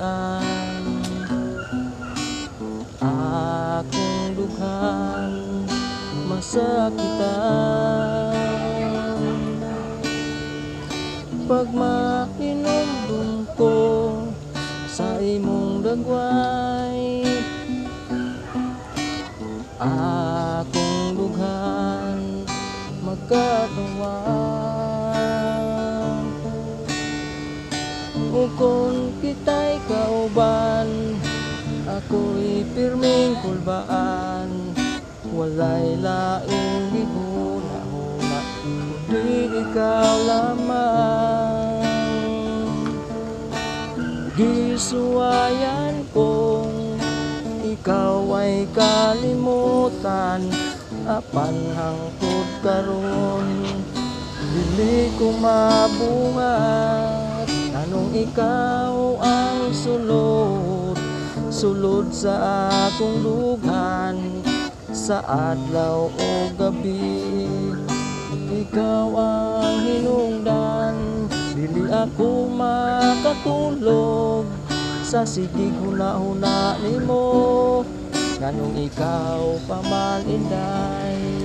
sinugdan, akong dughan masakitan. Pag mainumdum ko sa imong dagway, akong dughan magkatuwang. Kung kita'y kauban, ako'y pirming kulbaan. Walay laing gihuna-huna, kundi ikaw lamang. Gisuwayan kong ikaw ay kalimutan, apan hangtod karon dili ko mabuhat. Anong ikaw ang sulod, sulod sa akong lughan, sa adlaw o gabi. Ikaw ang hinungdan, dili ako makatulog sa sige huna-huna nimo. Nganong ikaw paman inday,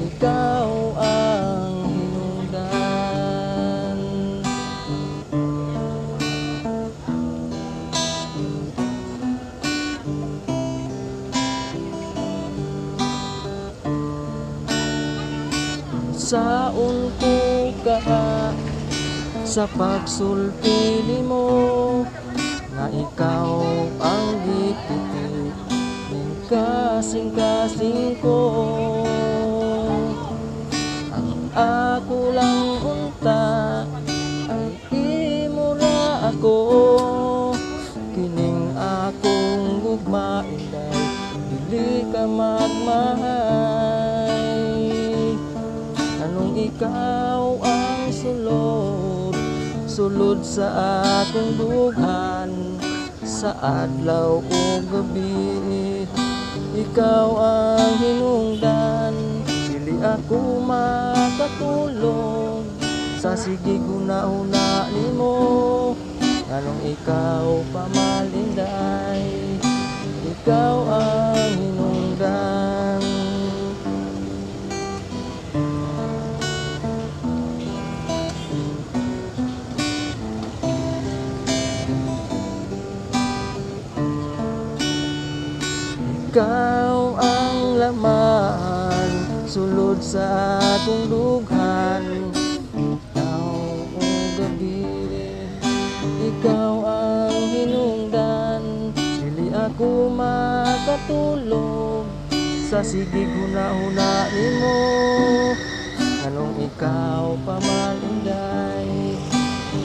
ikaw ang hinungdan. Saon ko ka sa pagsulti nimo, nga ikaw ang gipiti ning kasing-kasing ko. Ang ako lang unta ay imo ra ako, kining akong gugma inday dili ka magmahay. Anong ikaw ang sulod, sulod sa akong dughan, sa adlaw o gabi. Ikaw ang hinungdan, dili ako makatulog sa sige huna-huna nimo. Anong ikaw pamalinday, ikaw ang hinungdan. Ikaw ang laman, sulod sa akong dughan, ikaw o gabi. Ikaw ang hinungdan, dili ako makatulog sa sige huna-huna nimo. Anong ikaw pamalinday,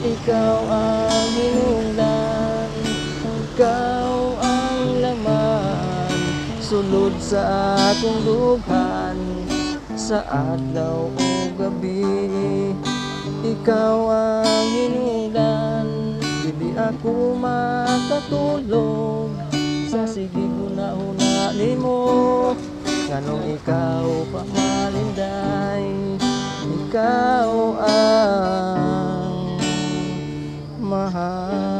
ikaw ang hinungdan. Ikaw ang laman, sulod sa akong dughan, sa adlaw o gabi. Ikaw ang hinungdan, dili ako makatulog sa sige huna-huna nimo. Nganong ikaw pamalinday, ikaw ang mahal.